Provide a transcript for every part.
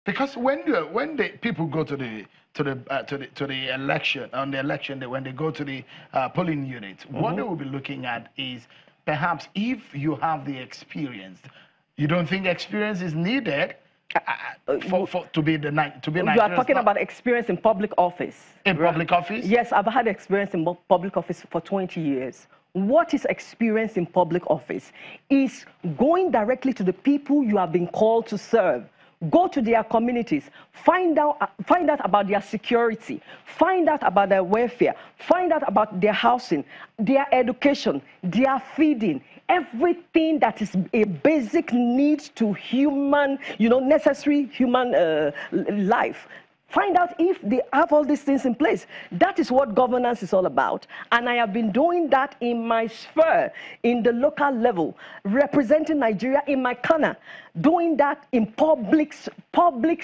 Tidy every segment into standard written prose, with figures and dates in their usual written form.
Because when the people go to the election, on the election day, when they go to the polling unit, what they will be looking at is perhaps if you have the experience. You don't think experience is needed to be Nigerian? You are talking about experience in public office. In public office? Yes, I've had experience in public office for 20 years. What is experience in public office? Is going directly to the people you have been called to serve. Go to their communities, find out about their security, find out about their welfare, find out about their housing, their education, their feeding, everything that is a basic need to human, necessary human life. Find out if they have all these things in place. That is what governance is all about. And I have been doing that in my sphere, in the local level, representing Nigeria in my corner, doing that in public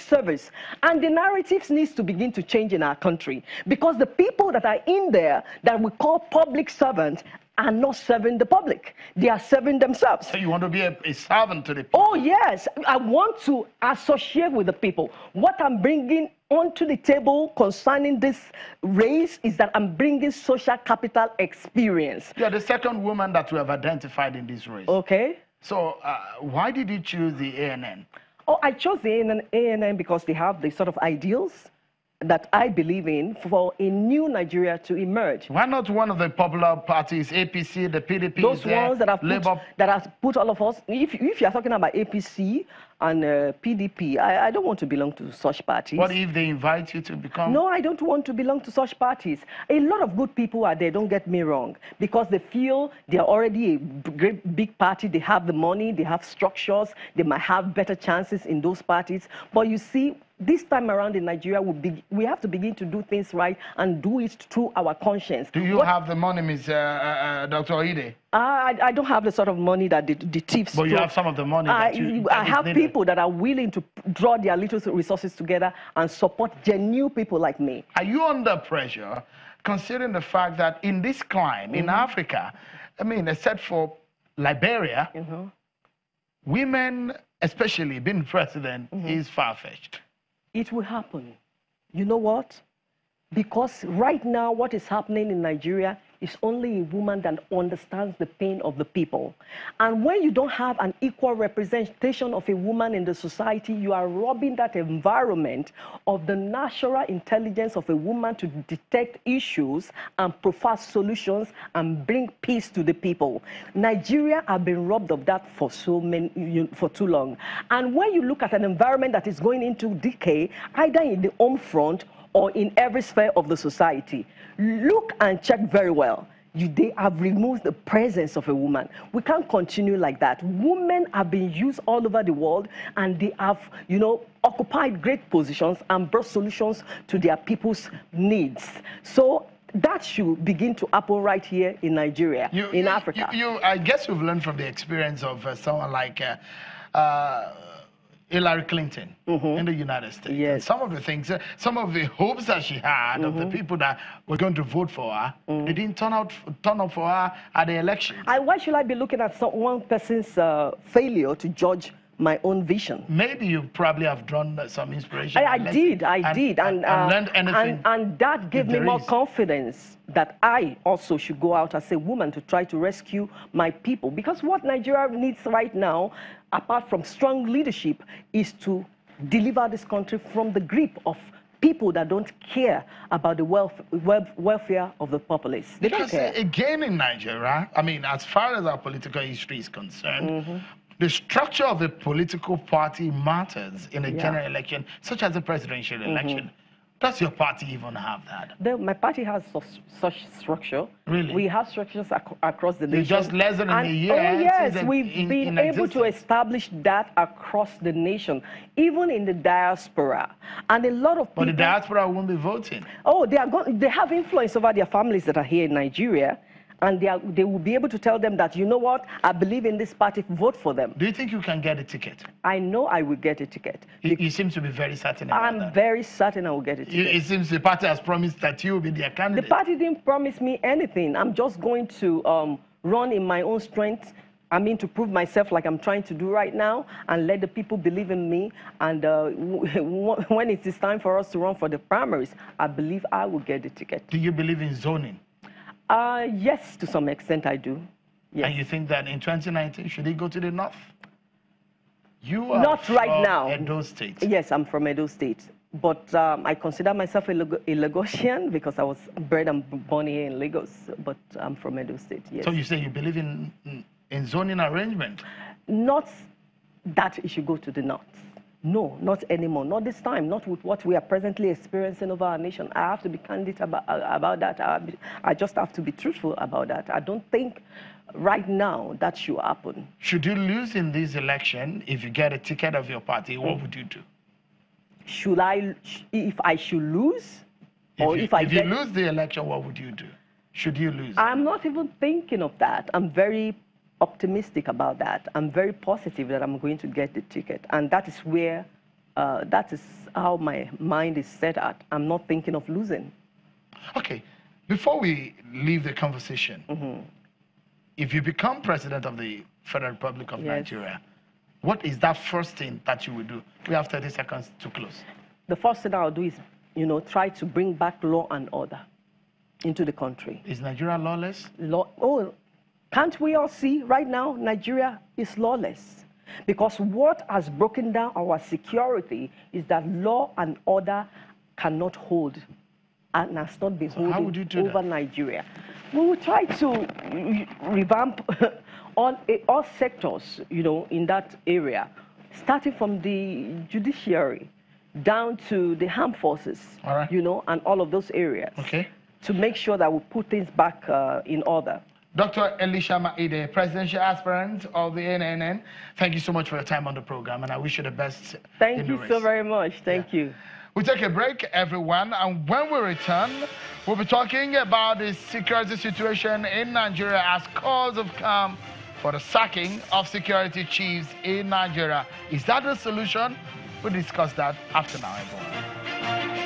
service. And the narratives needs to begin to change in our country, because the people that are in there that we call public servants are not serving the public. They are serving themselves. So you want to be a servant to the people? Oh, yes. I want to associate with the people. What I'm bringing onto the table concerning this race is that I'm bringing social capital experience. You're the second woman that we have identified in this race. Okay. So why did you choose the ANN? Oh, I chose the ANN because they have the sort of ideals that I believe in for a new Nigeria to emerge. Why not one of the popular parties, APC, the PDP? Those ones that have put all of us, if you are talking about APC and PDP, I don't want to belong to such parties. What if they invite you to become? No, I don't want to belong to such parties. A lot of good people are there, don't get me wrong, because they feel they are already a great big party, they have the money, they have structures, they might have better chances in those parties. But you see, this time around in Nigeria, we have to begin to do things right and do it through our conscience. Do you have the money, Ms. Dr. Ideh? I don't have the sort of money that the thieves. But you have some of the money. I have people that are willing to draw their little resources together and support genuine people like me. Are you under pressure, considering the fact that in this climb, in Africa, I mean, except for Liberia, women, especially being president, is far-fetched? It will happen. You know what? Because right now, what is happening in Nigeria is only a woman that understands the pain of the people. And when you don't have an equal representation of a woman in the society, you are robbing that environment of the natural intelligence of a woman to detect issues and provide solutions and bring peace to the people. Nigeria have been robbed of that for for too long. And when you look at an environment that is going into decay, either in the home front or in every sphere of the society, look and check very well. They have removed the presence of a woman. We can't continue like that. Women have been used all over the world, and they have, occupied great positions and brought solutions to their people's needs. So that should begin to happen right here in Nigeria, in Africa. I guess you've learned from the experience of someone like Hillary Clinton in the United States. Yes. And some of the things, some of the hopes that she had of the people that were going to vote for her, they didn't turn up for her at the elections. Why should I be looking at one person's failure to judge my own vision? Maybe you probably have drawn some inspiration. I did, and learned anything. And that gave me more confidence that I also should go out as a woman to try to rescue my people. Because what Nigeria needs right now, apart from strong leadership, is to deliver this country from the grip of people that don't care about the welfare of the populace. They don't care. Again, in Nigeria, I mean, as far as our political history is concerned, the structure of a political party matters in a general election, such as a presidential election. Does your party even have that? My party has such structure. Really? We have structures across the nation. It's just less than a year. Oh, yes, we've been able to establish that across the nation, even in the diaspora. And a lot of people... But the diaspora won't be voting. Oh, they have influence over their families that are here in Nigeria. And they will be able to tell them that, you know what, I believe in this party, vote for them. Do you think you can get a ticket? I know I will get a ticket. You seem to be very certain about that. I'm very certain I will get a ticket. It seems the party has promised that you will be their candidate. The party didn't promise me anything. I'm just going to run in my own strength I mean, to prove myself like I'm trying to do right now and let the people believe in me. And when it is time for us to run for the primaries, I believe I will get the ticket. Do you believe in zoning? Yes, to some extent I do. Yes. And you think that in 2019, should he go to the north? You are not right from now. Edo State. Yes, I'm from Edo State. But I consider myself a Lagosian because I was bred and born here in Lagos. But I'm from Edo State, yes. So you say you believe in zoning arrangement? Not that it should go to the north. No, not anymore. Not this time. Not with what we are presently experiencing over our nation. I have to be candid about that. I just have to be truthful about that. I don't think right now that should happen. Should you lose in this election, if you get a ticket of your party, what would you do? If I should lose? If you lose the election, what would you do? Should you lose? I'm not even thinking of that. I'm very optimistic about that. I'm very positive that I'm going to get the ticket. And that is where, that is how my mind is set at. I'm not thinking of losing. Okay. Before we leave the conversation, if you become president of the Federal Republic of Nigeria, what is that first thing that you will do? We have 30 seconds to close. The first thing I'll do is, try to bring back law and order into the country. Is Nigeria lawless? Can't we all see right now Nigeria is lawless? Because what has broken down our security is that law and order cannot hold and has not been holding over Nigeria. We will try to revamp all sectors, in that area, starting from the judiciary down to the armed forces, and all of those areas, to make sure that we put things back in order. Dr. Elishama Ideh, presidential aspirant of the NNN, thank you so much for your time on the program, and I wish you the best. Thank you so very much. Thank you. We'll take a break, everyone, and when we return, we'll be talking about the security situation in Nigeria as cause of calm for the sacking of security chiefs in Nigeria. Is that the solution? We'll discuss that after now, everyone.